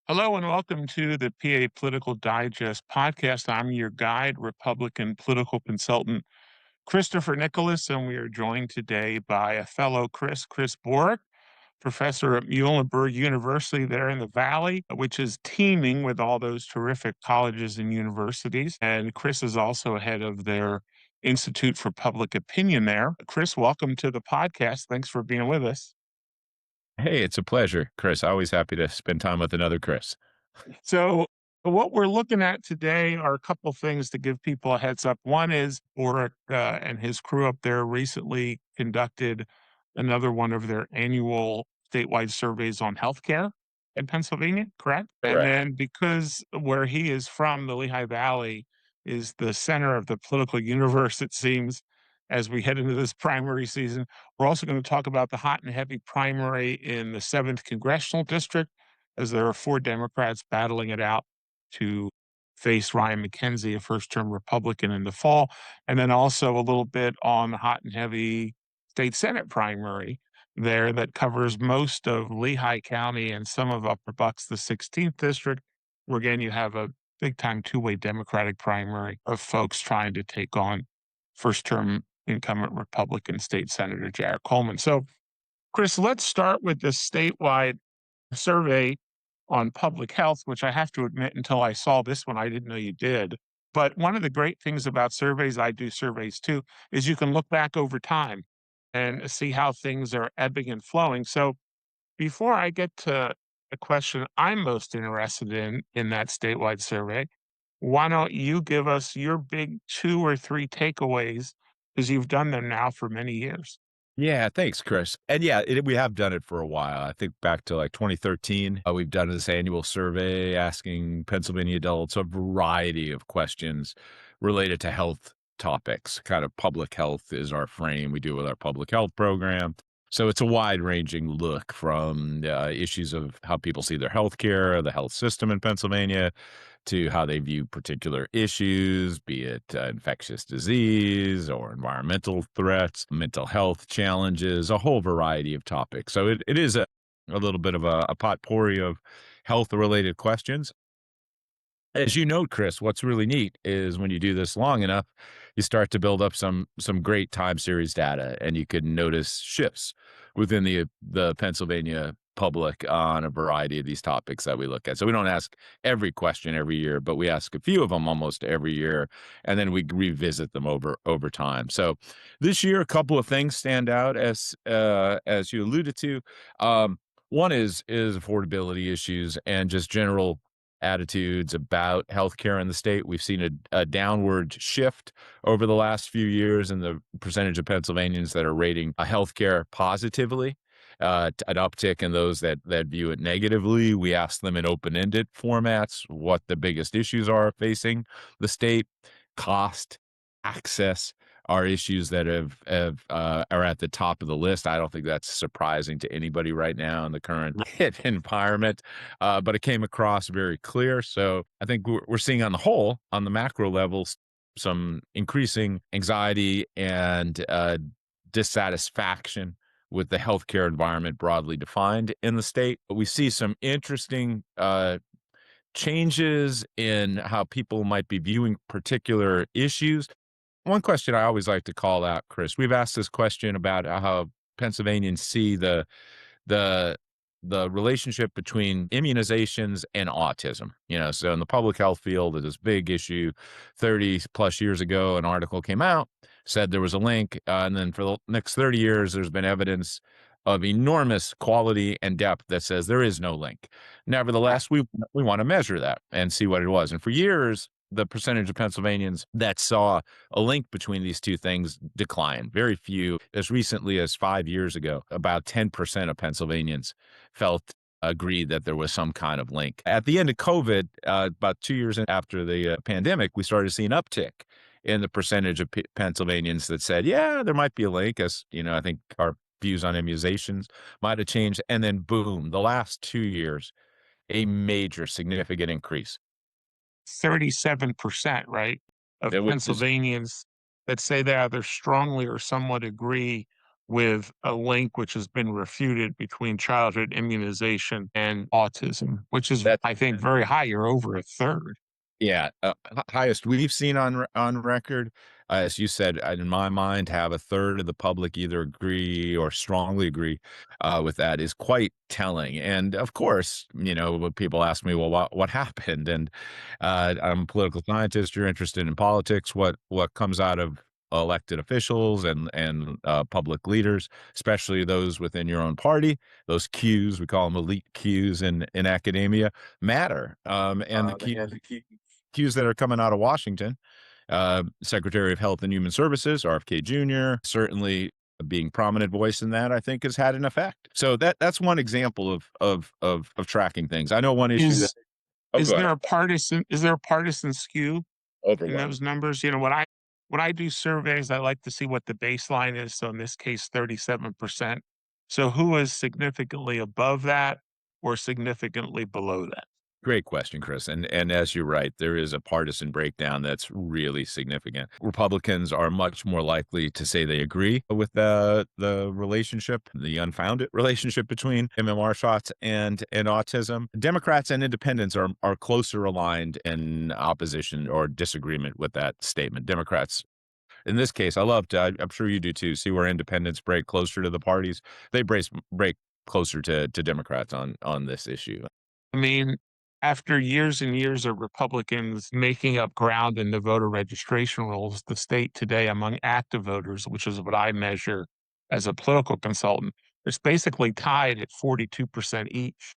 Hello and welcome to the PA Political Digest podcast. I'm your guide, Republican political consultant, Christopher Nicholas, and we are joined today by a fellow Chris Borick, professor at Muhlenberg University there in the Valley, which is teeming with all those terrific colleges and universities. And Chris is also head of their Institute for Public Opinion there. Chris, welcome to the podcast. Thanks for being with us. Hey, it's a pleasure, Chris. Always happy to spend time with another Chris. So, what we're looking at today are a couple things to give people a heads up. One is Borick and his crew up there recently conducted another one of their annual statewide surveys on healthcare in Pennsylvania, correct? And Correct. then because where he is from, the Lehigh Valley is the center of the political universe, it seems, as we head into this primary season. We're also going to talk about the hot and heavy primary in the 7th Congressional District, as there are four Democrats battling it out to face Ryan McKenzie, a first-term Republican, in the fall, and then also a little bit on the hot and heavy state Senate primary there that covers most of Lehigh County and some of Upper Bucks, the 16th district, where again you have a big-time two-way Democratic primary of folks trying to take on first-term incumbent Republican State Senator Jared Coleman. So, Chris, let's start with the statewide survey on public health, which I have to admit, until I saw this one, I didn't know you did. But one of the great things about surveys, I do surveys too, is you can look back over time and see how things are ebbing and flowing. So before I get to the question I'm most interested in that statewide survey, why don't you give us your big two or three takeaways, because you've done them now for many years? Yeah, thanks, Chris. And yeah, we have done it for a while. I think back to like 2013, we've done this annual survey asking Pennsylvania adults a variety of questions related to health topics. Kind of public health is our frame. We do it with our public health program. So it's a wide ranging look from issues of how people see their health care, the health system in Pennsylvania, to how they view particular issues, be it infectious disease or environmental threats, mental health challenges, a whole variety of topics. So it is a little bit of a potpourri of health related questions. As you know, Chris, what's really neat is when you do this long enough, you start to build up some great time series data, and you can notice shifts within the Pennsylvania public on a variety of these topics that we look at. So we don't ask every question every year, but we ask a few of them almost every year, and then we revisit them over time. So this year, a couple of things stand out as you alluded to. One is affordability issues and just general attitudes about healthcare in the state. We've seen a downward shift over the last few years in the percentage of Pennsylvanians that are rating healthcare positively, an uptick in those that view it negatively. We ask them in open-ended formats what the biggest issues are facing the state. Cost, access are issues that are at the top of the list. I don't think that's surprising to anybody right now in the current environment, but it came across very clear. So I think we're seeing on the whole, on the macro levels, some increasing anxiety and dissatisfaction with the healthcare environment broadly defined in the state. But we see some interesting changes in how people might be viewing particular issues. One question I always like to call out, Chris, we've asked this question about how Pennsylvanians see the the relationship between immunizations and autism. So in the public health field, it is a big issue. 30 plus years ago, an article came out, said there was a link, and then for the next 30 years, there's been evidence of enormous quality and depth that says there is no link. Nevertheless, we want to measure that and see what it was. And for years, the percentage of Pennsylvanians that saw a link between these two things declined. Very few. As recently as 5 years ago, about 10% of Pennsylvanians agreed that there was some kind of link. At the end of COVID, about 2 years after the pandemic, we started to see an uptick in the percentage of Pennsylvanians that said, yeah, there might be a link, as I think our views on immunizations might have changed. And then boom, the last 2 years, a major significant increase. 37%, right, of Which is Pennsylvanians that say they either strongly or somewhat agree with a link which has been refuted between childhood immunization and autism, which is, That I think, very high. You're over a third. Yeah, highest we've seen on record, as you said, in my mind, have a third of the public either agree or strongly agree with that is quite telling. And of course, when people ask me, well, what happened? And I'm a political scientist. You're interested in politics. What comes out of elected officials and public leaders, especially those within your own party, those cues, we call them elite cues in academia, matter. And the key cues that are coming out of Washington, Secretary of Health and Human Services, RFK Jr., certainly being prominent voice in that, I think has had an effect. So that's one example of tracking things. I know one issue that Is oh, go ahead. is there a partisan skew in Overwhelming. those numbers? When I do surveys, I like to see what the baseline is. So in this case, 37%. So who is significantly above that or significantly below that? Great question, Chris. And as you're right, there is a partisan breakdown that's really significant. Republicans are much more likely to say they agree with the relationship, the unfounded relationship between MMR shots and autism. Democrats and independents are closer aligned in opposition or disagreement with that statement. Democrats, in this case, I'm sure you do too, see where independents break closer to the parties. They break closer to Democrats on this issue. I mean, after years and years of Republicans making up ground in the voter registration rolls, the state today among active voters, which is what I measure as a political consultant, is basically tied at 42% each.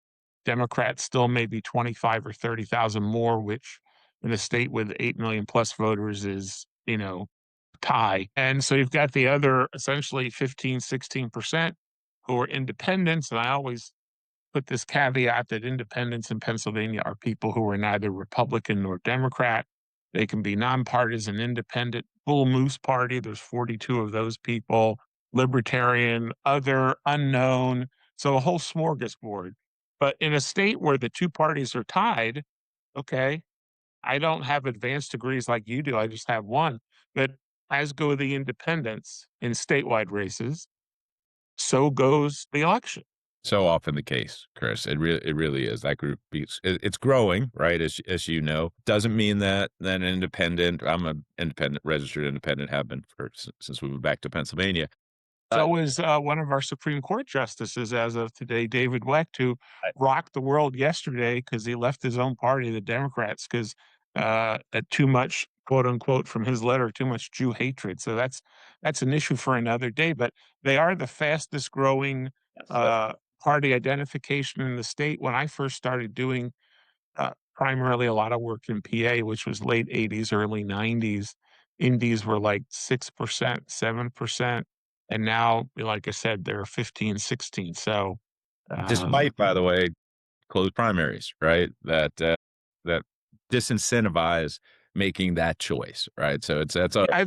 Democrats still maybe 25 or 30,000 more, which in a state with 8 million plus voters is, tie. And so you've got the other essentially 15, 16% who are independents. And I always put this caveat that independents in Pennsylvania are people who are neither Republican nor Democrat. They can be nonpartisan, independent, Bull Moose Party. There's 42 of those people, libertarian, other, unknown. So a whole smorgasbord. But in a state where the two parties are tied, okay, I don't have advanced degrees like you do. I just have one. But as go the independents in statewide races, so goes the election. So often the case, Chris. It really is. That group it's growing, right? As you know, doesn't mean that an independent. I'm an independent, registered independent, have been since we moved back to Pennsylvania. Uh, So is one of our Supreme Court justices as of today, David Wecht, who I, rocked the world yesterday because he left his own party, the Democrats, because too much, quote unquote, from his letter, too much Jew hatred. So that's an issue for another day. But they are the fastest growing yes, that's uh, party identification in the state. When I first started doing primarily a lot of work in PA, which was late 80s, early 90s. Indies were like 6%, 7%. And now, like I said, they're 15, 16. So, despite, by the way, closed primaries, right? That disincentivize making that choice, right? So that's a yeah,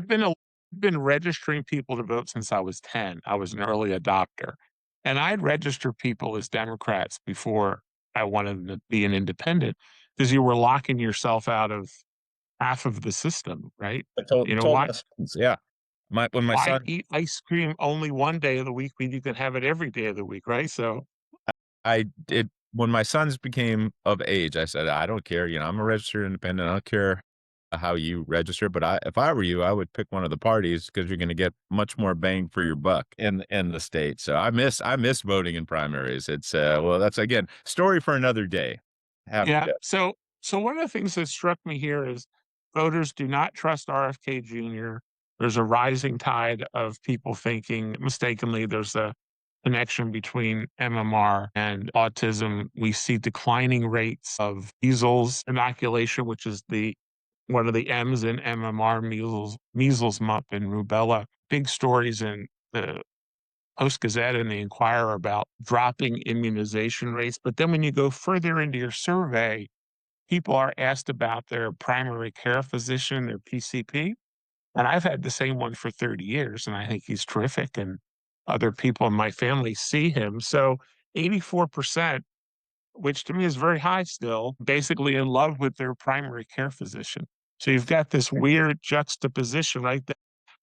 been registering people to vote since I was 10. I was an early adopter. And I'd register people as Democrats before I wanted to be an independent because you were locking yourself out of half of the system, right? I told You know, told why my sons, yeah. When my why son eat ice cream only one day of the week when you can have it every day of the week, right? So, I did when my sons became of age, I said, "I don't care, I'm a registered independent. I don't care how you register, but if I were you, I would pick one of the parties because you're gonna get much more bang for your buck in the state." So I miss voting in primaries. It's well, that's again story for another day. Have yeah. to. So one of the things that struck me here is voters do not trust RFK Jr. There's a rising tide of people thinking mistakenly there's a connection between MMR and autism. We see declining rates of measles inoculation, which is the one of the M's in MMR, measles, mumps, and rubella. Big stories in the Post-Gazette and the Inquirer about dropping immunization rates. But then when you go further into your survey, people are asked about their primary care physician, their PCP. And I've had the same one for 30 years, and I think he's terrific. And other people in my family see him. So 84%, which to me is very high still, basically in love with their primary care physician. So you've got this weird juxtaposition, right?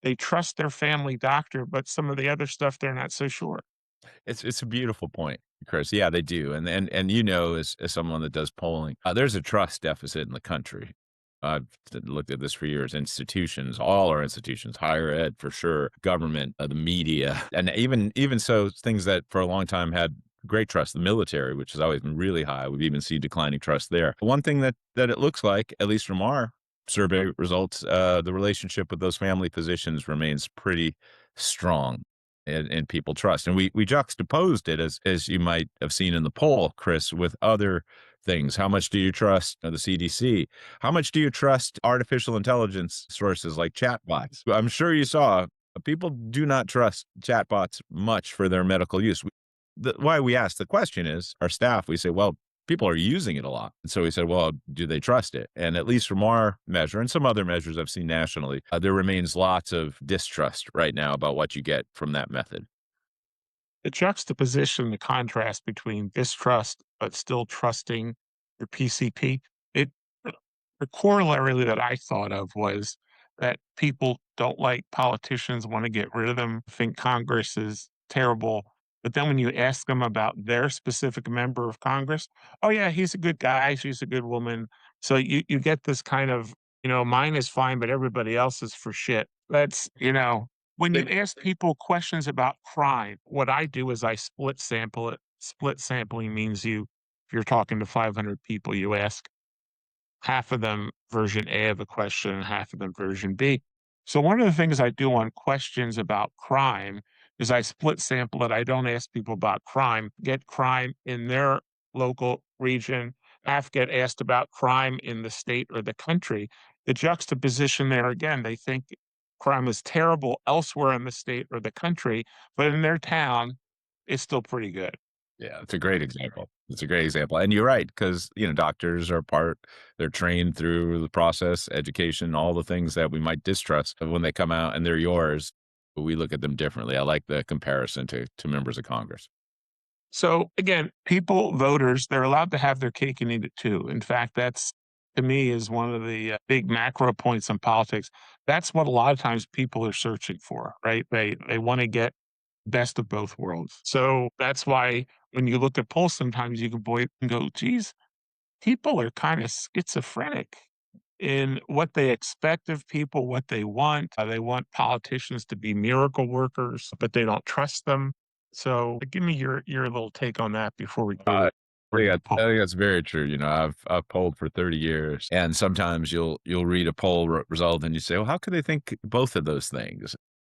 They trust their family doctor, but some of the other stuff they're not so sure. It's a beautiful point, Chris. Yeah, they do, and as someone that does polling, there's a trust deficit in the country. I've looked at this for years. Institutions, all our institutions, higher ed for sure, government, the media, and even so, things that for a long time had great trust, the military, which has always been really high. We've even seen declining trust there. One thing that it looks like, at least from our survey results, the relationship with those family physicians remains pretty strong and people trust. And we juxtaposed it as you might have seen in the poll, Chris, with other things. How much do you trust the CDC? How much do you trust artificial intelligence sources like chatbots? I'm sure you saw people do not trust chatbots much for their medical use. Why we asked the question is our staff, we say, well, people are using it a lot. And so we said, well, do they trust it? And at least from our measure and some other measures I've seen nationally, there remains lots of distrust right now about what you get from that method. The juxtaposition, the contrast between distrust but still trusting your PCP, it the corollary that I thought of was that people don't like politicians, want to get rid of them, think Congress is terrible. But then when you ask them about their specific member of Congress, oh yeah, he's a good guy, she's a good woman. So you get this kind of, mine is fine, but everybody else is for shit. That's, when you ask people questions about crime, what I do is I split sample it. Split sampling means if you're talking to 500 people, you ask half of them version A of a question and half of them version B. So one of the things I do on questions about crime is I split sample it. I don't ask people about crime, get crime in their local region, half get asked about crime in the state or the country. The juxtaposition there again, they think crime is terrible elsewhere in the state or the country, but in their town, it's still pretty good. Yeah, it's a great example. It's a great example. And you're right, because doctors are they're trained through the process, education, all the things that we might distrust. But when they come out and they're yours, we look at them differently. I like the comparison to members of Congress. So again, people, voters, they're allowed to have their cake and eat it too. In fact, that's to me is one of the big macro points in politics. That's what a lot of times people are searching for, right? They want to get best of both worlds. So that's why when you look at polls, sometimes you can go, geez, people are kind of schizophrenic in what they expect of people, what they want. They want politicians to be miracle workers, but they don't trust them. So give me your little take on that before we go Uh, to the I poll. think that's very true. I've polled for 30 years, and sometimes you'll read a poll result and you say, well, how could they think both of those things?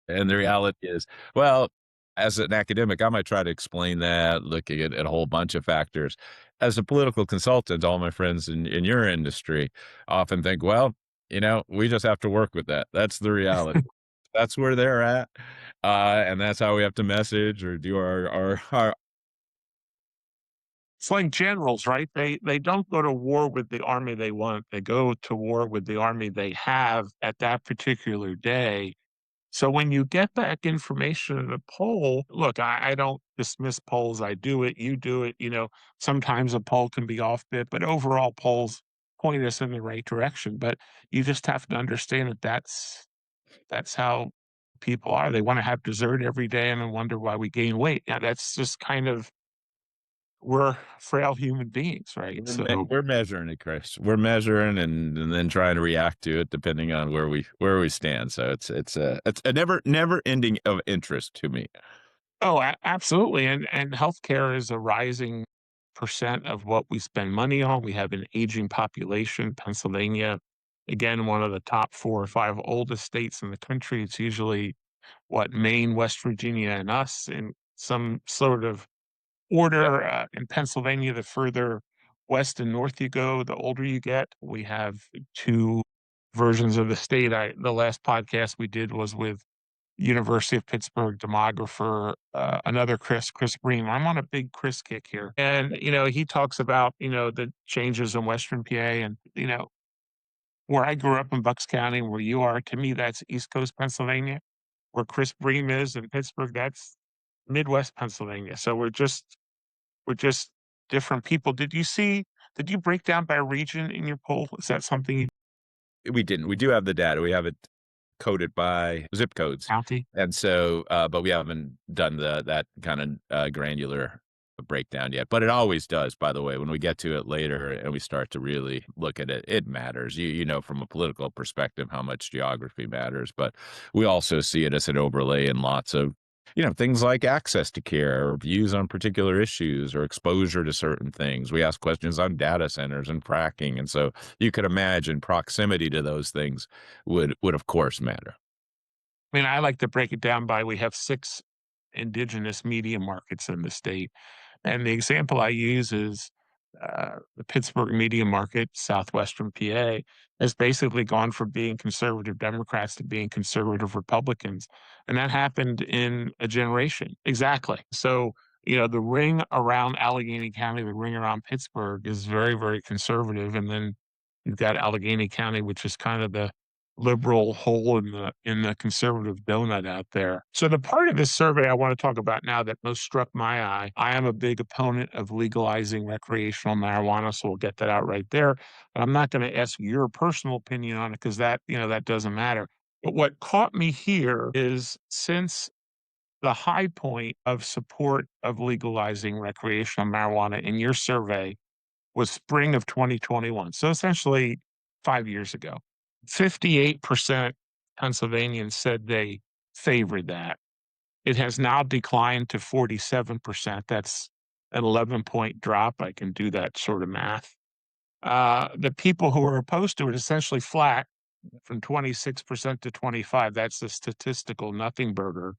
And the reality is, well, as an academic, I might try to explain that, looking at a whole bunch of factors. As a political consultant, all my friends in your industry often think, well, we just have to work with that. That's the reality. That's where they're at. And that's how we have to message or do our It's like generals, right? They don't go to war with the army they want. They go to war with the army they have at that particular day. So when you get back information in a poll, look, I don't dismiss polls. I do it. You do it. Sometimes a poll can be off bit, but overall polls point us in the right direction. But you just have to understand that that's how people are. They want to have dessert every day and then wonder why we gain weight. Yeah, that's just kind of we're frail human beings, right? So we're measuring it, Chris. We're measuring and then trying to react to it depending on where we stand. So it's a never ending of interest to me. oh, absolutely, and healthcare is a rising percent of what we spend money on. We have an aging population. Pennsylvania, again, one of the top 4 or 5 oldest states in the country. It's usually what Maine, West Virginia, and us in some sort of order. In Pennsylvania, the further west and north you go, the older you get. We have 2 versions of the state. The last podcast we did was with University of Pittsburgh demographer, another Chris Bream. I'm on a big Chris kick here. And, he talks about, the changes in Western PA and, where I grew up in Bucks County, where you are, to me, that's East Coast Pennsylvania. Where Chris Bream is in Pittsburgh, that's Midwest Pennsylvania. So we're just different people. Did you break down by region in your poll? Is that something you We didn't. We do have the data. We have it coded by zip codes. County? And so, but we haven't done that kind of granular breakdown yet. But it always does, by the way, when we get to it later and we start to really look at it, it matters. You know, from a political perspective, how much geography matters. But we also see it as an overlay in lots of, things like access to care or views on particular issues or exposure to certain things. We ask questions on data centers and fracking. And so you could imagine proximity to those things would of course matter. I mean, I like to break it down by we have 6 indigenous media markets in the state. And the example I use is the Pittsburgh media market, southwestern PA, has basically gone from being conservative Democrats to being conservative Republicans. And that happened in a generation. Exactly. So, the ring around Allegheny County, the ring around Pittsburgh is very, very conservative. And then you've got Allegheny County, which is kind of the liberal hole in the conservative donut out there. So the part of this survey I want to talk about now that most struck my eye, I am a big opponent of legalizing recreational marijuana, so we'll get that out right there. But I'm not going to ask your personal opinion on it because that doesn't matter. But what caught me here is since the high point of support of legalizing recreational marijuana in your survey was spring of 2021. So essentially 5 years ago. 58% Pennsylvanians said they favored that. It has now declined to 47%. That's an 11-point drop. I can do that sort of math. The people who are opposed to it essentially flat from 26% to 25. That's a statistical nothing burger.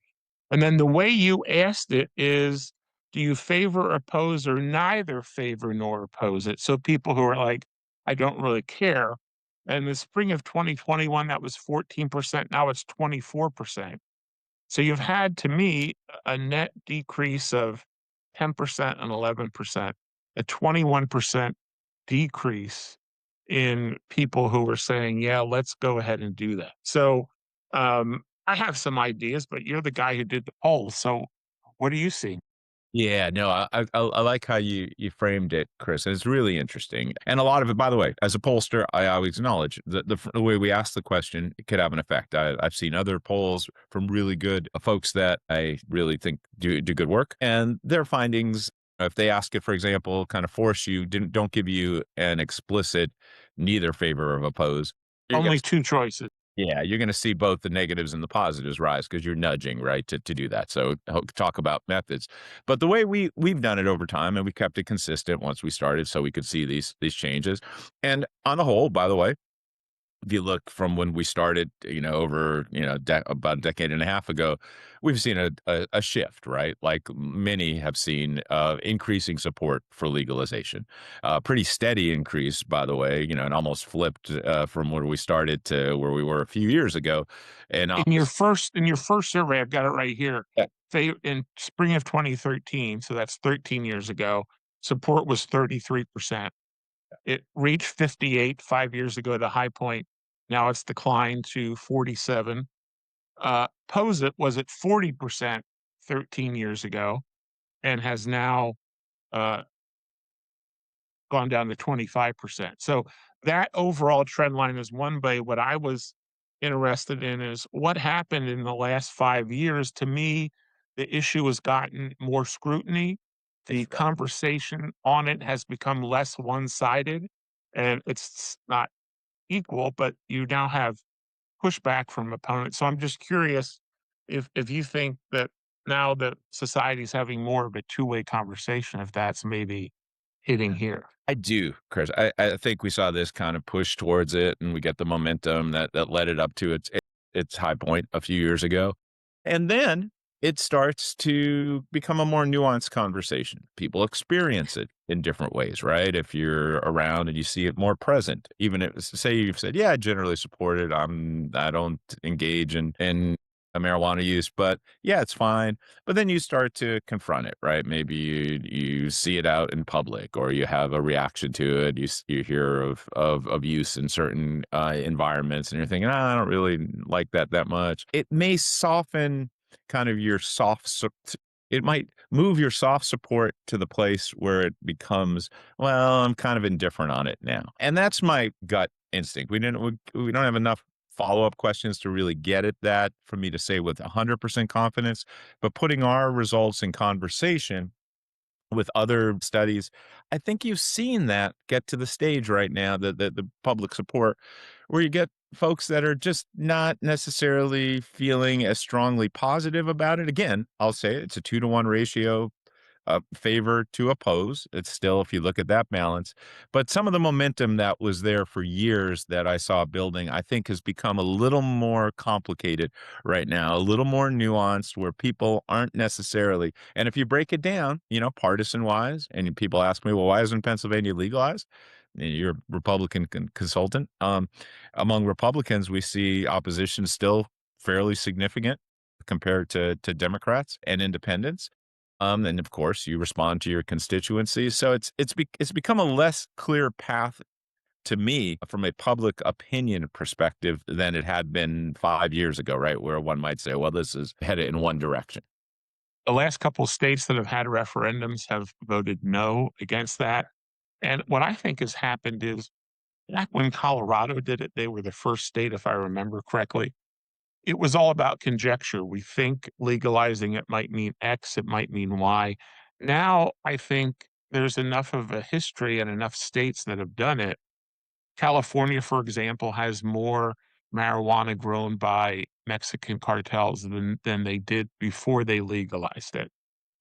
And then the way you asked it is, do you favor, oppose, or neither favor nor oppose it? So people who are like, I don't really care. And the spring of 2021, that was 14%. Now it's 24%. So you've had, to me, a net decrease of 10% and 11%, a 21% decrease in people who were saying, yeah, let's go ahead and do that. So I have some ideas, but you're the guy who did the poll. So what do you see? Yeah, no, I like how you framed it, Chris. And it's really interesting, and a lot of it, by the way, as a pollster, I always acknowledge that the way we ask the question it could have an effect. I've seen other polls from really good folks that I really think do good work, and their findings, if they ask it, for example, kind of force you, don't give you an explicit neither favor or oppose. You're gonna Only two choices. Yeah, you're gonna see both the negatives and the positives rise because 'cause you're nudging, right, to do that. So, talk about methods. But the way we've done it over time, and we kept it consistent once we started so we could see these changes. And on the whole, by the way, if you look from when we started, over, about a decade and a half ago, we've seen a shift, right? Like many have seen increasing support for legalization. Pretty steady increase, by the way, and almost flipped from where we started to where we were a few years ago. And In your first survey, I've got it right here. In spring of 2013, so that's 13 years ago, support was 33%. It reached 58 5 years ago, the high point. Now it's declined to 47. Posit was at 40% 13 years ago and has now uh, gone down to 25%. So that overall trend line is one way. What I was interested in is what happened in the last 5 years. To me, the issue has gotten more scrutiny. The That's right. conversation on it has become less one sided, and it's not equal, but you now have pushback from opponents. So I'm just curious if you think that now that society's having more of a two-way conversation, if that's maybe hitting here. I do, Chris. I think we saw this kind of push towards it, and we get the momentum that led it up to its high point a few years ago. And then it starts to become a more nuanced conversation. People experience it in different ways, right? If you're around and you see it more present, even if say you've said, yeah, I generally support it. I don't engage in a marijuana use, but yeah, it's fine. But then you start to confront it, right? Maybe you see it out in public, or you have a reaction to it. You hear of use in certain environments, and you're thinking, I don't really like that much. It may soften kind of your it might move your soft support to the place where it becomes, well, I'm kind of indifferent on it now, and that's my gut instinct. We don't have enough follow-up questions to really get at that for me to say with 100% confidence, but putting our results in conversation with other studies, I think you've seen that get to the stage right now, the public support, where you get folks that are just not necessarily feeling as strongly positive about it. Again, I'll say it's a 2-to-1 ratio, favor to oppose. It's still, if you look at that balance, but some of the momentum that was there for years that I saw building, I think has become a little more complicated right now, a little more nuanced where people aren't necessarily, and if you break it down, partisan wise, and people ask me, well, why isn't Pennsylvania legalized? And you're a Republican consultant. Among Republicans, we see opposition still fairly significant compared to Democrats and independents. And of course, you respond to your constituencies. So it's become a less clear path to me from a public opinion perspective than it had been 5 years ago, right? Where one might say, well, this is headed in one direction. The last couple of states that have had referendums have voted no against that. And what I think has happened is back when Colorado did it, they were the first state, if I remember correctly. It was all about conjecture. We think legalizing it might mean X, it might mean Y. Now, I think there's enough of a history and enough states that have done it. California, for example, has more marijuana grown by Mexican cartels than they did before they legalized it,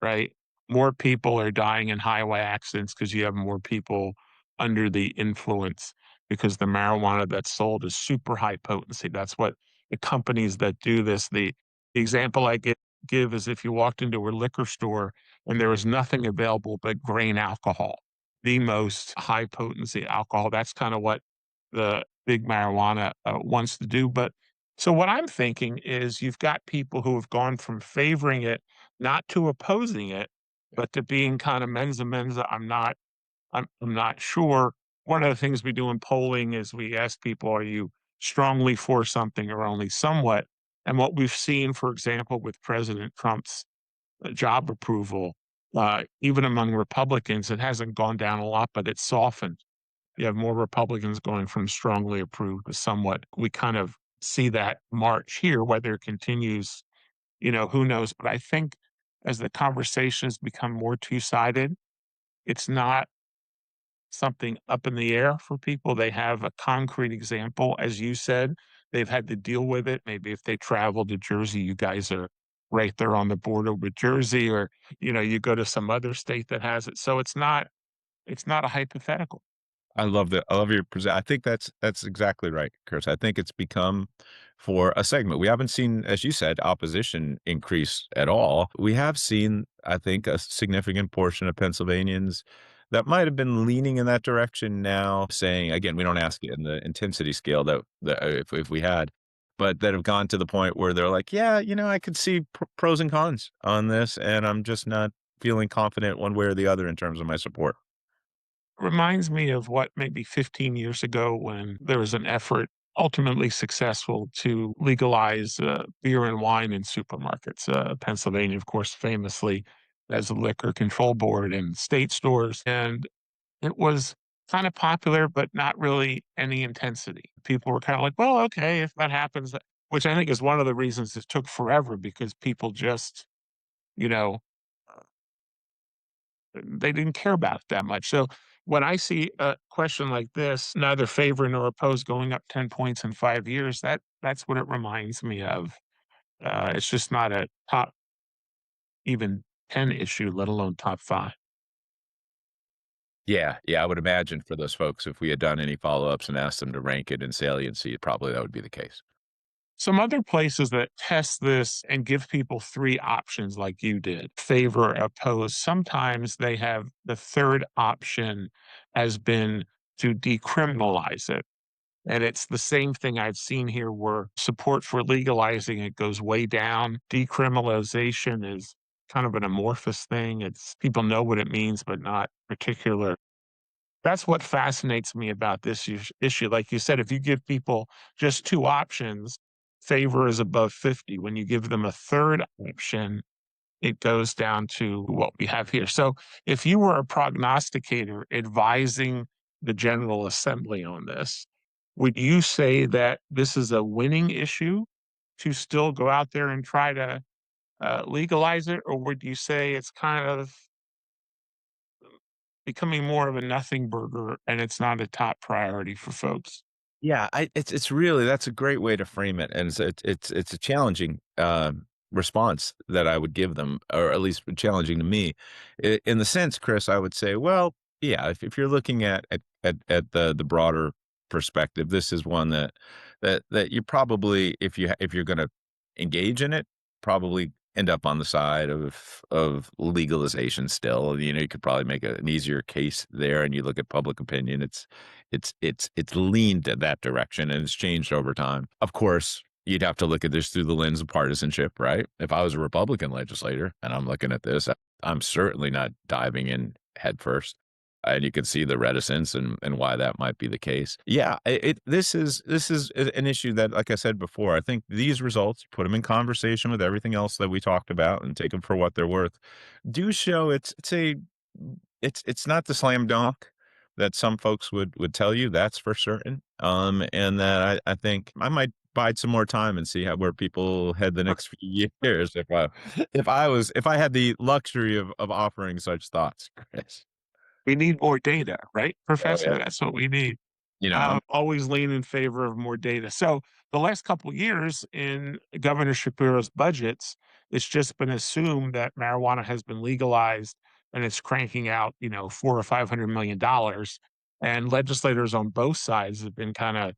right? More people are dying in highway accidents because you have more people under the influence because the marijuana that's sold is super high potency. That's what the companies that do this, the example give is if you walked into a liquor store and there was nothing available but grain alcohol, the most high potency alcohol. That's kind of what the big marijuana wants to do. But so what I'm thinking is you've got people who have gone from favoring it, not to opposing it, but to being kind of menza menza. I'm not sure. One of the things we do in polling is we ask people, are you strongly for something or only somewhat? And what we've seen, for example, with President Trump's job approval, even among Republicans, it hasn't gone down a lot, but it's softened. You have more Republicans going from strongly approved to somewhat. We kind of see that march here. Whether it continues, who knows? But I think as the conversations become more two-sided, it's not something up in the air for people. They have a concrete example, as you said. They've had to deal with it. Maybe if they travel to Jersey, you guys are right there on the border with Jersey, or you go to some other state that has it. So it's not a hypothetical. I love your present. I think that's exactly right, Chris. I think it's become for a segment. We haven't seen, as you said, opposition increase at all. We have seen, I think, a significant portion of Pennsylvanians that might have been leaning in that direction now, saying, again, we don't ask it in the intensity scale that if we had, but that have gone to the point where they're like, yeah, I could see pros and cons on this, and I'm just not feeling confident one way or the other in terms of my support. Reminds me of what maybe 15 years ago when there was an effort, ultimately successful, to legalize beer and wine in supermarkets. Pennsylvania, of course, famously has a liquor control board in state stores. And it was kind of popular, but not really any intensity. People were kind of like, well, okay, if that happens, which I think is one of the reasons it took forever because people just, you know, they didn't care about it that much. So when I see a question like this, neither favor nor oppose going up 10 points in 5 years, that's what it reminds me of. It's just not a top even 10 issue, let alone top five. Yeah, yeah, I would imagine for those folks, if we had done any follow-ups and asked them to rank it in saliency, probably that would be the case. Some other places that test this and give people three options like you did, favor, oppose, sometimes they have the third option has been to decriminalize it. And it's the same thing I've seen here where support for legalizing it goes way down. Decriminalization is kind of an amorphous thing. It's people know what it means, but not particular. That's what fascinates me about this issue. Like you said, if you give people just two options, favor is above 50. When you give them a third option, it goes down to what we have here. So if you were a prognosticator advising the General Assembly on this, would you say that this is a winning issue to still go out there and try to legalize it, or would you say it's kind of becoming more of a nothing burger and it's not a top priority for folks? Yeah, it's really that's a great way to frame it, and it's a challenging, response that I would give them, or at least challenging to me. In the sense, Chris, I would say, well, yeah, if you're looking at the broader perspective, this is one that you probably, if you're gonna engage in it, probably end up on the side of legalization still. You know, you could probably make an easier case there, and you look at public opinion, it's leaned to that direction, and it's changed over time. Of course, you'd have to look at this through the lens of partisanship, right? If I was a Republican legislator and I'm looking at this, I'm certainly not diving in headfirst. And you can see the reticence and why that might be the case. Yeah, this is an issue that, like I said before, I think these results, put them in conversation with everything else that we talked about, and take them for what they're worth, do show it's not the slam dunk that some folks would tell you, that's for certain. And that I think I might bide some more time and see where people head the next few years if I had the luxury of offering such thoughts, Chris. We need more data, right, Oh, Professor? yeah. That's what we need. You know, Always lean in favor of more data. So the last couple years in Governor Shapiro's budgets, it's just been assumed that marijuana has been legalized and it's cranking out, 400 or $500 million. And legislators on both sides have been kind of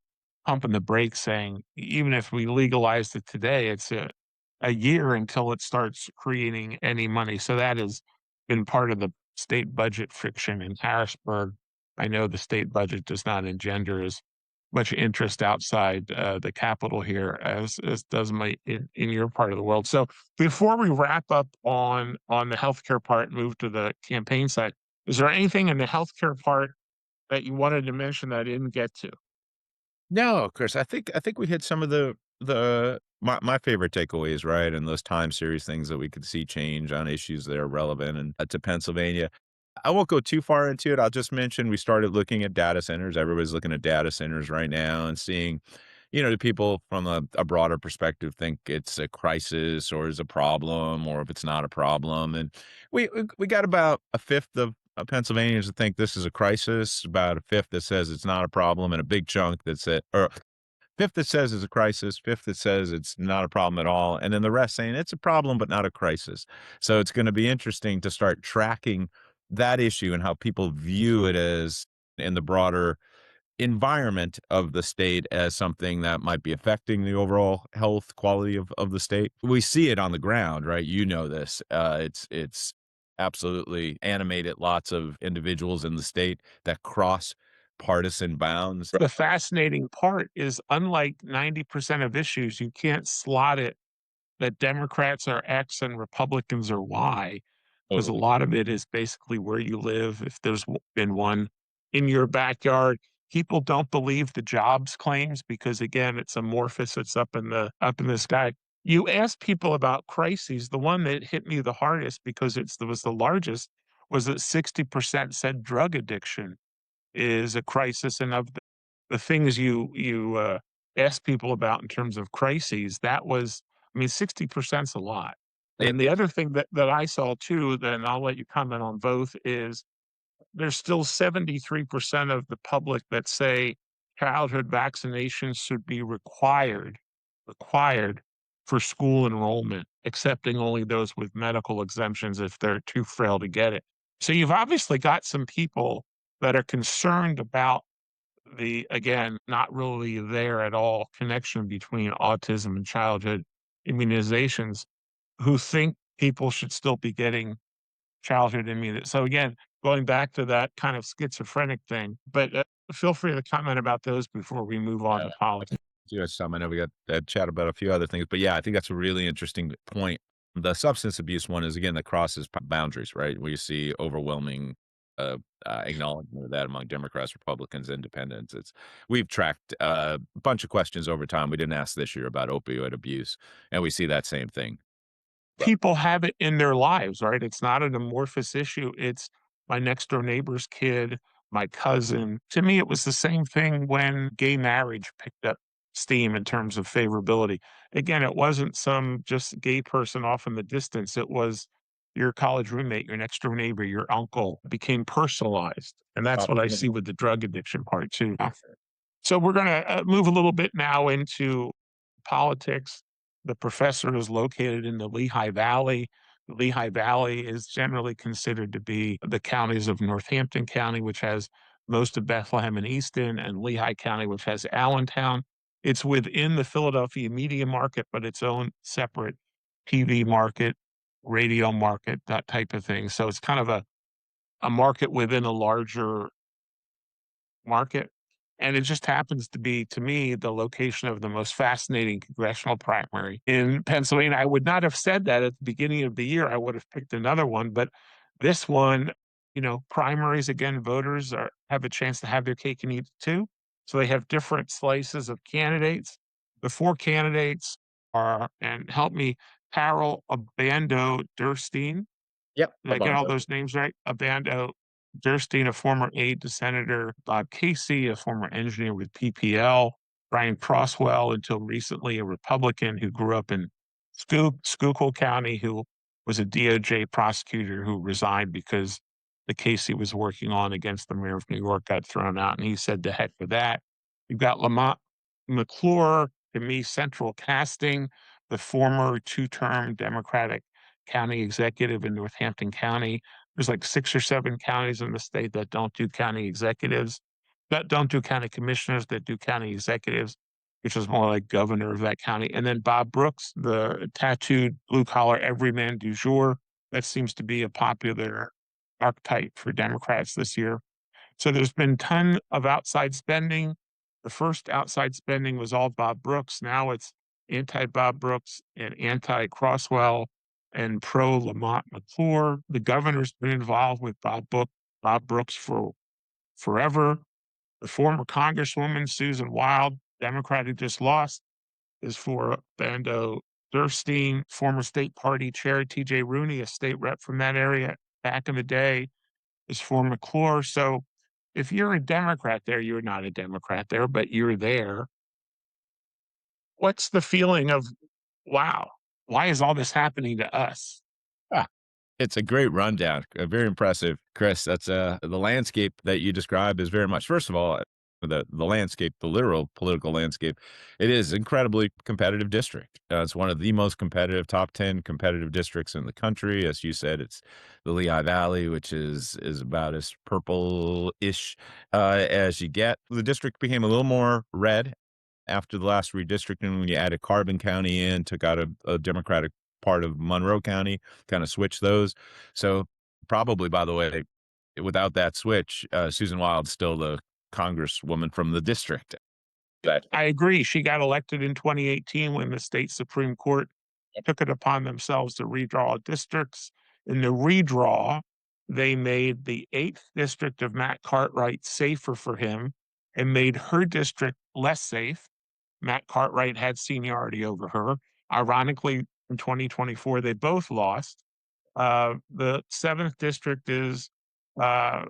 pumping the brakes, saying even if we legalized it today, it's a year until it starts creating any money. So that has been part of the state budget friction in Harrisburg. I know the state budget does not engender as much interest outside the capital here as does my in your part of the world. So before we wrap up on the healthcare part and move to the campaign side, is there anything in the healthcare part that you wanted to mention that I didn't get to? no, Chris, I think we hit some of my favorite takeaways, right? And those time series things that we could see change on issues that are relevant and to Pennsylvania. I won't go too far into it. I'll just mention we started looking at data centers. Everybody's looking at data centers right now and seeing, do people from a broader perspective think it's a crisis or is a problem, or if it's not a problem? And we got about a fifth of Pennsylvanians that think this is a crisis, about a fifth that says it's not a problem, and a big chunk that said, or fifth that says it's a crisis, fifth that says it's not a problem at all, and then the rest saying it's a problem but not a crisis. So it's going to be interesting to start tracking that issue and how people view it as in the broader environment of the state as something that might be affecting the overall health quality of the state. We see it on the ground, right? You know this. It's absolutely animated lots of individuals in the state that cross partisan bounds. The fascinating part is unlike 90% of issues, you can't slot it that Democrats are X and Republicans are Y, because a Totally. lot of it is basically where you live. If there's been one in your backyard, people don't believe the jobs claims because again, it's amorphous. It's up in the sky. You ask people about crises. The one that hit me the hardest because was the largest was that 60% said drug addiction is a crisis, and of the things you ask people about in terms of crises, that was, I mean, 60% is a lot. It, And the other thing that I saw too, then I'll let you comment on both, is there's still 73% of the public that say childhood vaccinations should be required for school enrollment, accepting only those with medical exemptions if they're too frail to get it. So you've obviously got some people that are concerned about the, again, not really there at all connection between autism and childhood immunizations, who think people should still be getting childhood immunity. So again, going back to that kind of schizophrenic thing, but feel free to comment about those before we move on to politics. some. I know we got that chat about a few other things, but yeah, I think that's a really interesting point. The substance abuse one is again that crosses boundaries, right? Where you see overwhelming acknowledgement of that among Democrats, Republicans, Independents. We've tracked a bunch of questions over time. We didn't ask this year about opioid abuse, and we see that same thing. People have it in their lives, right? It's not an amorphous issue. It's my next door neighbor's kid my cousin. To me, it was the same thing when gay marriage picked up steam in terms of favorability. Again, it wasn't some just gay person off in the distance. It was your college roommate, your next door neighbor, your uncle. It became personalized. And that's what I see with the drug addiction part too. So we're going to move a little bit now into politics. The professor is located in the Lehigh Valley. The Lehigh Valley is generally considered to be the counties of Northampton County, which has most of Bethlehem and Easton, and Lehigh County, which has Allentown. It's within the Philadelphia media market, but its own separate TV market, radio market, that type of thing. So it's kind of a market within a larger market. And it just happens to be, to me, the location of the most fascinating congressional primary in Pennsylvania. I would not have said that at the beginning of the year. I would have picked another one, but this one, primaries, again, voters have a chance to have their cake and eat it too. So they have different slices of candidates. The four candidates are, and help me, Carol Abando Durstein. Yep, Did I get all Abando. those names right? Abando Durstein, a former aide to Senator Bob Casey, a former engineer with PPL, Brian Crosswell, until recently a Republican who grew up in Schuylkill County, who was a DOJ prosecutor who resigned because the case he was working on against the mayor of New York got thrown out, and he said, "To heck with that." You've got Lamont McClure, to me, central casting, the former two-term Democratic county executive in Northampton County. There's like 6 or 7 counties in the state that don't do county executives, that don't do county commissioners, that do county executives, which is more like governor of that county. And then Bob Brooks, the tattooed blue collar everyman du jour. That seems to be a popular archetype for Democrats this year. So there's been ton of outside spending. The first outside spending was all Bob Brooks. Now it's anti-Bob Brooks and anti-Crosswell and pro-Lamont McClure. The governor's been involved with Bob Brooks for forever. The former Congresswoman Susan Wild, Democrat who just lost, is for Bando Durstein. Former state party chair TJ Rooney, a state rep from that area back in the day, is for McClure. So if you're a Democrat there, you're not a Democrat there, but you're there. What's the feeling of, wow, why is all this happening to us? Ah, it's a great rundown, very impressive, Chris. That's, the landscape that you describe is very much first of all, the landscape, the literal political landscape, it is incredibly competitive district. It's one of the most competitive, top 10 competitive districts in the country. As you said, it's the Lehigh Valley, which is about as purple-ish, as you get. The district became a little more red after the last redistricting, when you added Carbon County in, took out a Democratic part of Monroe County, kind of switched those. So probably, by the way, without that switch, Susan Wild's still the congresswoman from the district. But I agree. She got elected in 2018 when the state Supreme Court took it upon themselves to redraw districts. In the redraw, they made the 8th district of Matt Cartwright safer for him and made her district less safe. Matt Cartwright had seniority over her. Ironically, in 2024, they both lost. The 7th district is uh,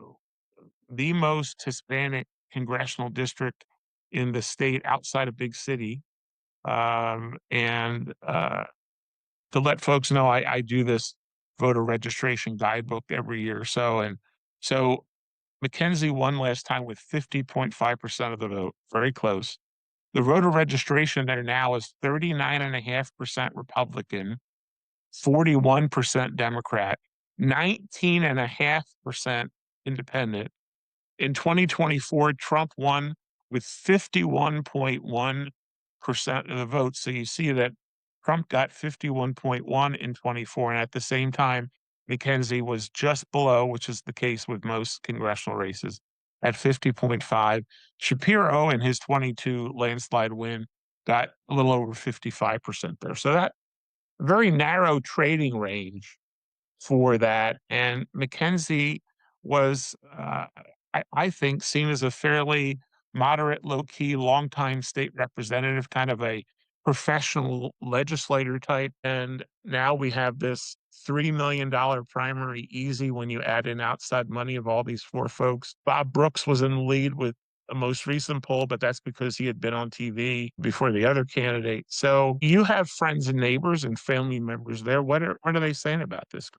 the most Hispanic congressional district in the state outside a big city. And to let folks know, I do this voter registration guidebook every year or so. And so McKenzie won last time with 50.5% of the vote, very close. The voter registration there now is 39.5% Republican, 41% Democrat, 19.5% independent. In 2024, Trump won with 51.1% of the vote. So you see that Trump got 51.1 in 24. And at the same time, McKenzie was just below, which is the case with most congressional races, at 50.5. Shapiro, in his 22 landslide win, got a little over 55% there. So that very narrow trading range for that. And McKenzie was, I think, seen as a fairly moderate, low key, longtime state representative, kind of a professional legislator type, and now we have this $3 million primary easy when you add in outside money of all these 4 folks. Bob Brooks was in the lead with the most recent poll, but that's because he had been on TV before the other candidate. So you have friends and neighbors and family members there. What are they saying about this?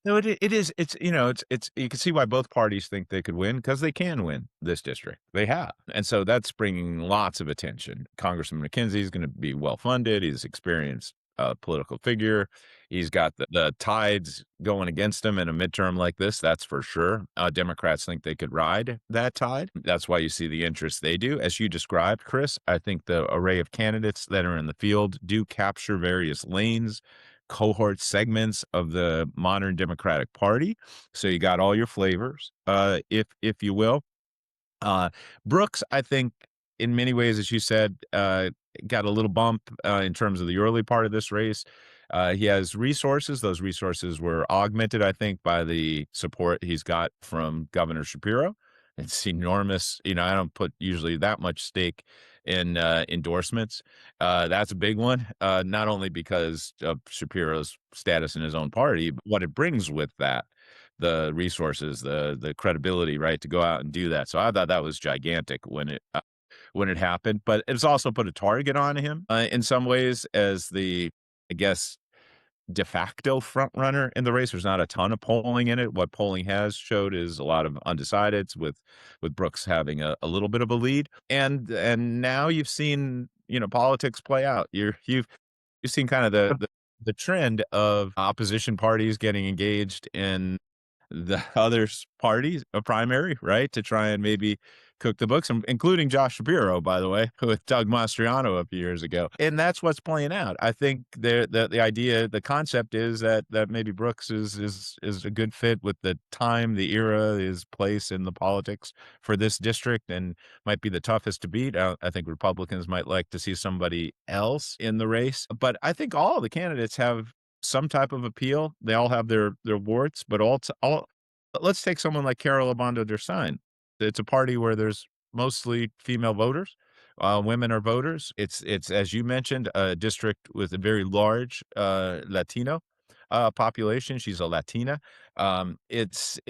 No, it is it's, it's you can see why both parties think they could win because they can win this district. They have, and so that's bringing lots of attention. Congressman McKenzie is gonna be well-funded, he's experienced, political figure. He's got the tides going against him in a midterm like this, that's for sure. Democrats think they could ride that tide. That's why you see the interest they do. As you described, Chris, I think the array of candidates that are in the field do capture various lanes, cohort segments of the modern Democratic Party. So you got all your flavors, if you will. Uh, Brooks, I think, in many ways, as you said, got a little bump in terms of the early part of this race. He has resources. Those resources were augmented, I think, by the support he's got from Governor Shapiro. It's enormous. I don't put usually that much stake in endorsements. That's a big one, not only because of Shapiro's status in his own party, but what it brings with that, the resources, the credibility, right, to go out and do that. So I thought that was gigantic when it happened, but it's also put a target on him in some ways as the, I guess, de facto front runner in the race. There's not a ton of polling in it. What polling has showed is a lot of undecideds with Brooks having a little bit of a lead. And now you've seen, politics play out. You've seen kind of the trend of opposition parties getting engaged in the other's parties, a primary, right, to try and maybe cook the books, including Josh Shapiro, by the way, with Doug Mastriano a few years ago, and that's what's playing out. I think the idea, the concept is that maybe Brooks is a good fit with the time, the era, his place in the politics for this district, and might be the toughest to beat. I think Republicans might like to see somebody else in the race, but I think all the candidates have some type of appeal. They all have their warts, but all let's take someone like Carol Abando Dersign. It's a party where there's mostly female voters. Women are voters. It's as you mentioned, a district with a very large Latino population. She's a Latina. It's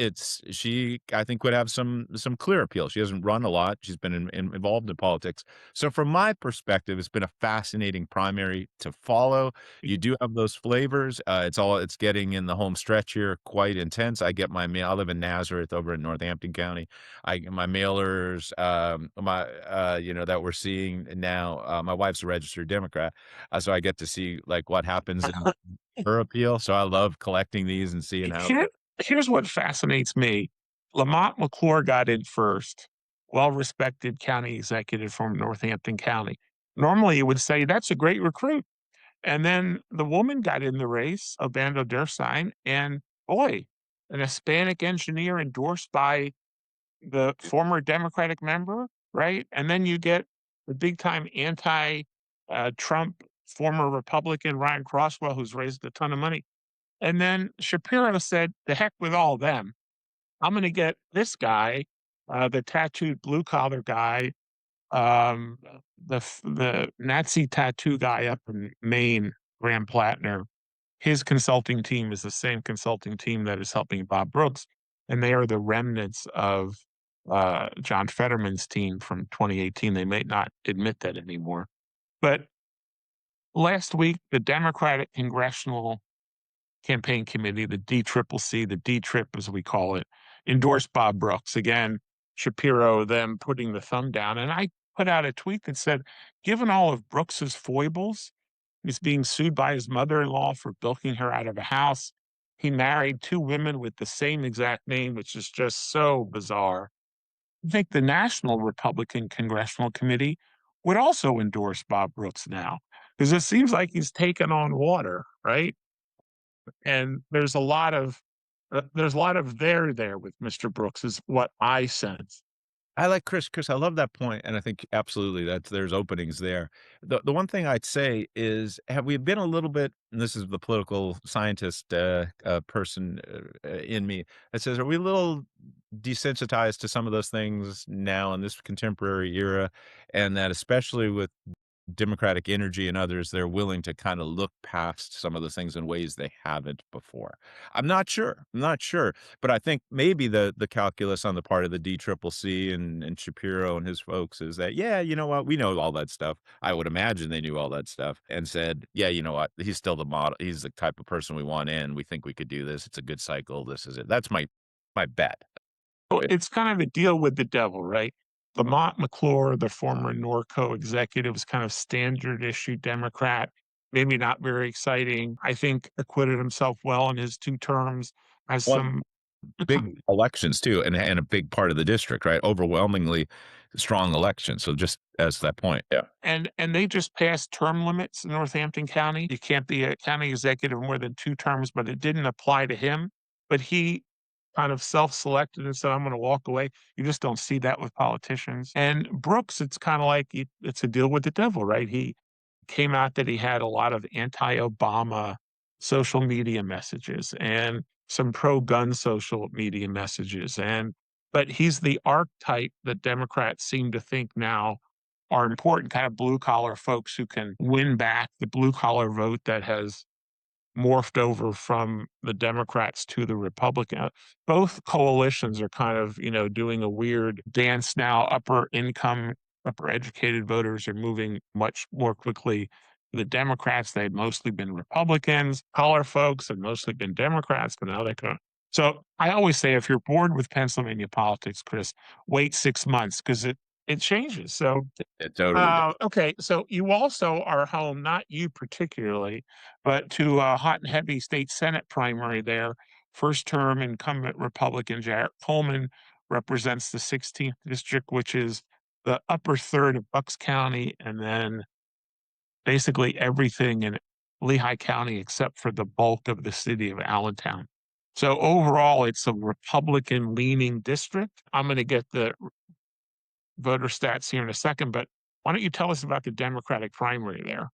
she I think would have some clear appeal. She hasn't run a lot. She's been involved in politics. So from my perspective, it's been a fascinating primary to follow. You do have those flavors. It's getting in the home stretch here quite intense. I get my mail. I live in Nazareth over in Northampton County. I get my mailers, that we're seeing now. My wife's a registered Democrat, so I get to see like what happens in her appeal. So I love collecting these and seeing how. Here here's what fascinates me. Lamont McClure got in first, well-respected county executive from Northampton County. Normally, you would say, "That's a great recruit." And then the woman got in the race, Obando Dersign, and boy, an Hispanic engineer endorsed by the former Democratic member, right? And then you get the big time anti Trump former Republican Ryan Crosswell, who's raised a ton of money. And then Shapiro said, "The heck with all them. I'm going to get this guy, the tattooed blue collar guy, um, the Nazi tattoo guy up in Maine, Graham Plattner. His consulting team is the same consulting team that is helping Bob Brooks, and they are the remnants of John Fetterman's team from 2018. They may not admit that anymore, but last week the Democratic Congressional Campaign Committee, the DCCC, the D-Trip as we call it, endorsed Bob Brooks. Again, Shapiro, them putting the thumb down. And I put out a tweet that said, given all of Brooks's foibles, he's being sued by his mother-in-law for bilking her out of a house. He married 2 women with the same exact name, which is just so bizarre. I think the National Republican Congressional Committee would also endorse Bob Brooks now because it seems like he's taken on water, right? And there's a lot of there with Mr. Brooks is what I sense. I like Chris, I love that point, and I think absolutely there's openings there. The one thing I'd say is, have we been a little bit, and this is the political scientist person in me that says, are we a little desensitized to some of those things now in this contemporary era, and that especially with Democratic energy and others, they're willing to kind of look past some of those things in ways they haven't before. I'm not sure, but I think maybe the calculus on the part of the DCCC and Shapiro and his folks is that, yeah, you know what, we know all that stuff. I would imagine they knew all that stuff and said, yeah, you know what, he's still the model. He's the type of person we want in. We think we could do this. It's a good cycle. This is it. That's my bet. So it's kind of a deal with the devil, right? Lamont McClure, the former Norco executive, was kind of standard issue Democrat, maybe not very exciting. I think acquitted himself well in his 2 terms, has Well, some big elections too, and a big part of the district, right? Overwhelmingly strong election. So just as that point. Yeah. and they just passed term limits in Northampton County. You can't be a county executive more than 2 terms, but it didn't apply to him. But he kind of self-selected and said, "I'm gonna walk away." You just don't see that with politicians. And Brooks, it's kinda like it's a deal with the devil, right? He came out that he had a lot of anti-Obama social media messages and some pro-gun social media messages, and but he's the archetype that Democrats seem to think now are important, kind of blue collar folks who can win back the blue collar vote that has morphed over from the Democrats to the Republican. Both coalitions are kind of, doing a weird dance now. Upper income, upper educated voters are moving much more quickly to the Democrats. They've mostly been Republicans. Color folks have mostly been Democrats, but now they can. So I always say if you're bored with Pennsylvania politics, Chris, wait 6 months because it changes. So It totally did. okay, so you also are home, not you particularly, but to a hot and heavy state Senate primary there. First term incumbent Republican Jarrett Coleman represents the 16th district, which is the upper third of Bucks County, and then basically everything in Lehigh County except for the bulk of the city of Allentown. So overall, it's a Republican leaning district. I'm going to get the voter stats here in a second, but why don't you tell us about the Democratic primary there?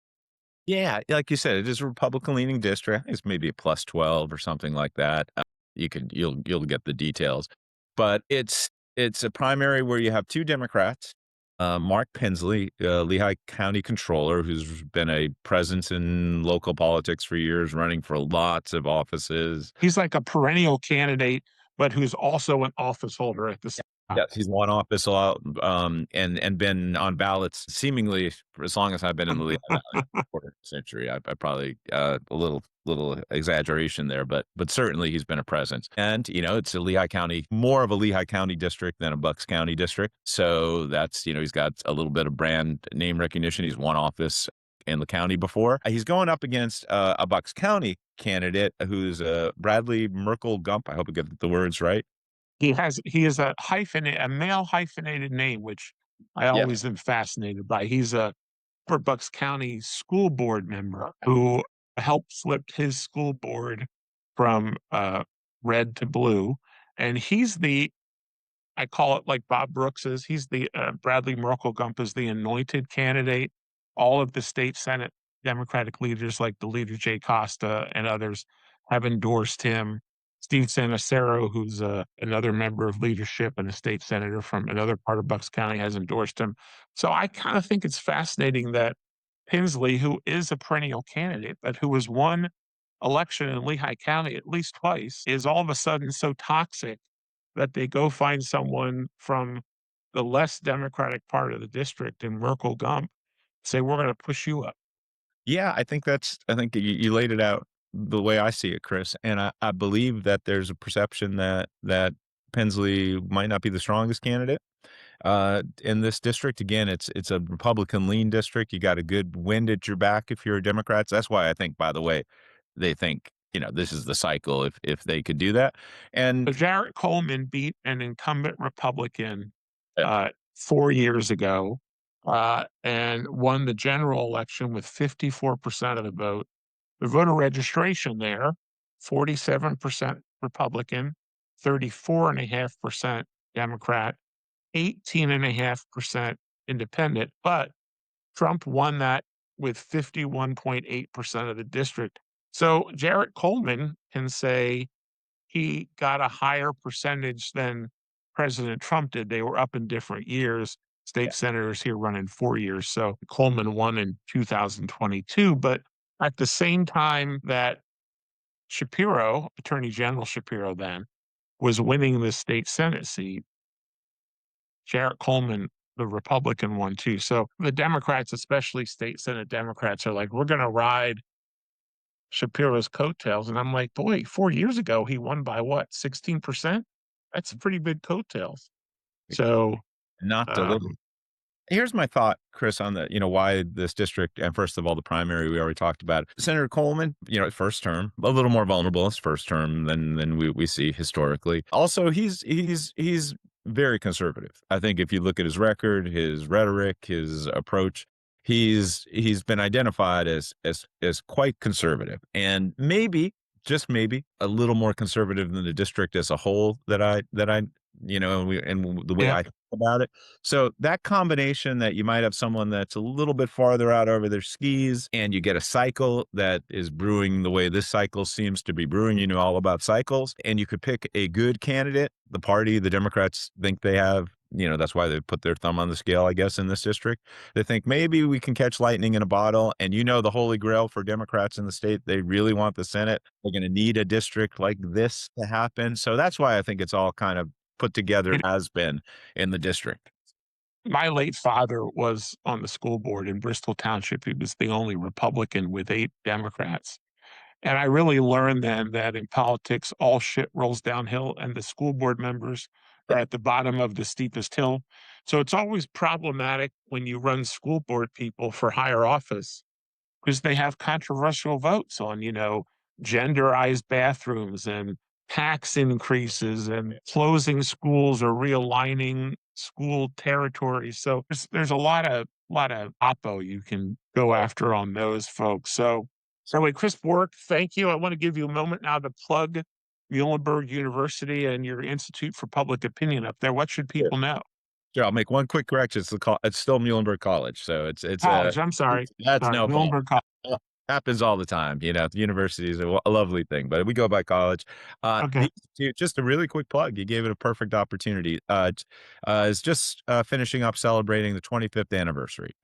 Yeah, like you said, it is a Republican leaning district. It's maybe a plus 12 or something like that. You'll get the details. But it's a primary where you have 2 Democrats, Mark Pensley, Lehigh County Controller, who's been a presence in local politics for years, running for lots of offices. He's like a perennial candidate, but who's also an office holder at the same time. Yes, he's won office a lot, and been on ballots seemingly for as long as I've been in the Lehigh Valley, quarter century. I probably, a little exaggeration there, but certainly he's been a presence. And, it's a Lehigh County more of a Lehigh County district than a Bucks County district. So that's, he's got a little bit of brand name recognition. He's won office in the county before. He's going up against, a Bucks County candidate who's, Bradley Merkel Gump. I hope I get the words right. He is a male hyphenated name, which I Yes. always am fascinated by. He's a for Bucks County school board member who helped flip his school board from red to blue. And he's the I call it like Bob Brooks is. He's the Bradley Merkel Gump is the anointed candidate. All of the state Senate Democratic leaders, like the leader Jay Costa and others, have endorsed him. Steve Sanacero, who's another member of leadership and a state senator from another part of Bucks County, has endorsed him. So I kind of think it's fascinating that Pinsley, who is a perennial candidate, but who has won election in Lehigh County at least twice, is all of a sudden so toxic that they go find someone from the less democratic part of the district in Merkel Gump, say, "We're gonna push you up." Yeah, I think you laid it out the way I see it, Chris, and I believe that there's a perception that Pensley might not be the strongest candidate, in this district. Again, it's a Republican lean district. You got a good wind at your back if you're a Democrat. So that's why I think, by the way, they think, this is the cycle if they could do that. So And Jarrett Coleman beat an incumbent Republican, yeah, 4 years ago, and won the general election with 54% of the vote. The voter registration there, 47% Republican, 34.5% Democrat, 18.5% independent, but Trump won that with 51.8% of the district. So Jarrett Coleman can say he got a higher percentage than President Trump did. They were up in different years. state senators here running 4 years. So Coleman won in 2022. But at the same time that Shapiro, Attorney General Shapiro then, was winning the state Senate seat, Jarrett Coleman, the Republican, won too. So the Democrats, especially state Senate Democrats, are like, we're going to ride Shapiro's coattails. And I'm like, boy, 4 years ago, he won by what, 16%? That's a pretty big coattails. So, Not delivered. um, Here's my thought, Chris, on the, why this district, and first of all, the primary we already talked about. Senator Coleman, first term, a little more vulnerable his first term than we see historically. Also, he's very conservative. I think if you look at his record, his rhetoric, his approach, he's been identified as quite conservative, and maybe, just maybe, a little more conservative than the district as a whole that I and the way yeah, I think about it. So that combination, that you might have someone that's a little bit farther out over their skis, and you get a cycle that is brewing the way this cycle seems to be brewing. You know all about cycles, and you could pick a good candidate. The Democrats think they have. That's why they put their thumb on the scale, I guess, in this district. They think maybe we can catch lightning in a bottle. And the holy grail for Democrats in the state, they really want the Senate. They're going to need a district like this to happen. So that's why I think it's all kind of put together, it, has been, in the district. my late father was on the school board in Bristol Township. He was the only Republican with 8 Democrats. And I really learned then that in politics, all shit rolls downhill, and the school board members are at the bottom of the steepest hill. So it's always problematic when you run school board people for higher office because they have controversial votes on, genderized bathrooms and tax increases and closing schools or realigning school territories. So there's a lot of oppo you can go after on those folks. So anyway, Chris Borick, thank you. I want to give you a moment now to plug Muhlenberg University and your Institute for Public Opinion up there. What should people know? Sure, I'll make one quick correction. It's still Muhlenberg College, so College, I'm sorry. that's Sorry, no problem. Muhlenberg College. Happens all the time. The university is a lovely thing, but we go by college. Okay. The institute, just a really quick plug. You gave it a perfect opportunity. Is just finishing up celebrating the 25th anniversary.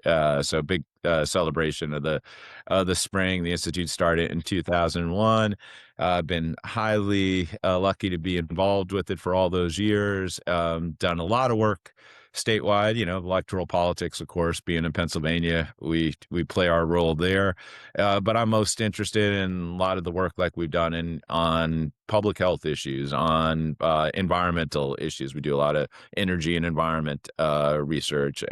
So big celebration of the spring. The institute started in 2001. I've been highly lucky to be involved with it for all those years. Done a lot of work statewide, electoral politics, of course, being in Pennsylvania, we play our role there. But I'm most interested in a lot of the work like we've done on public health issues, on environmental issues. We do a lot of energy and environment research.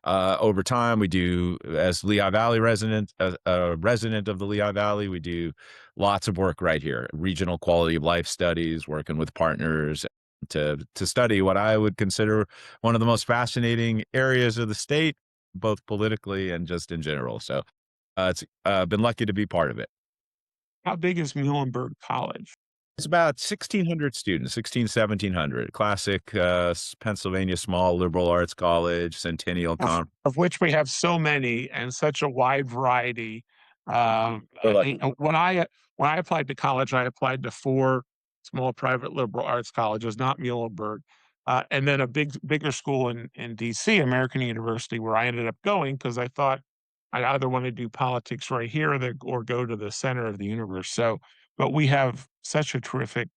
Over time, we do, as Lehigh Valley resident, a resident of the Lehigh Valley, we do lots of work right here, regional quality of life studies, working with partners to study what I would consider one of the most fascinating areas of the state, both politically and just in general. So it's been lucky to be part of it. How big is Muhlenberg College? It's about 1,600 students, 1,700. Classic Pennsylvania small liberal arts college, Centennial Conference. Of which we have so many and such a wide variety. When I applied to college, I applied to 4 small private liberal arts colleges, not Muhlenberg, and then a bigger school in DC, American University, where I ended up going because I thought I either want to do politics right here or go to the center of the universe. So, but we have such a terrific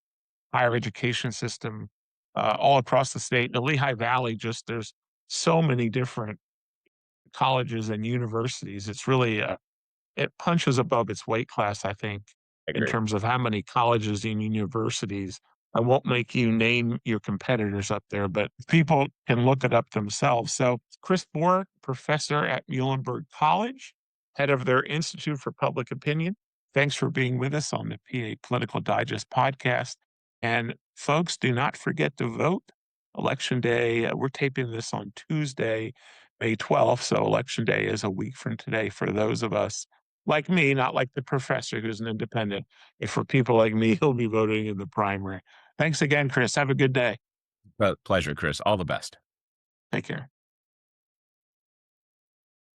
higher education system all across the state. The Lehigh Valley, just there's so many different colleges and universities. It's really it punches above its weight class, I think, I in agree. terms of how many colleges and universities. I won't make you name your competitors up there, but people can look it up themselves. So, Chris Borick, professor at Muhlenberg College, head of their Institute for Public Opinion. Thanks for being with us on the PA Political Digest podcast. And folks, do not forget to vote. Election day, we're taping this on Tuesday, May 12th. So, Election day is a week from today for those of us like me, not like the professor who's an independent. If for people like me, he'll be voting in the primary. Thanks again, Chris. Have a good day. Pleasure, Chris. All the best. Take care.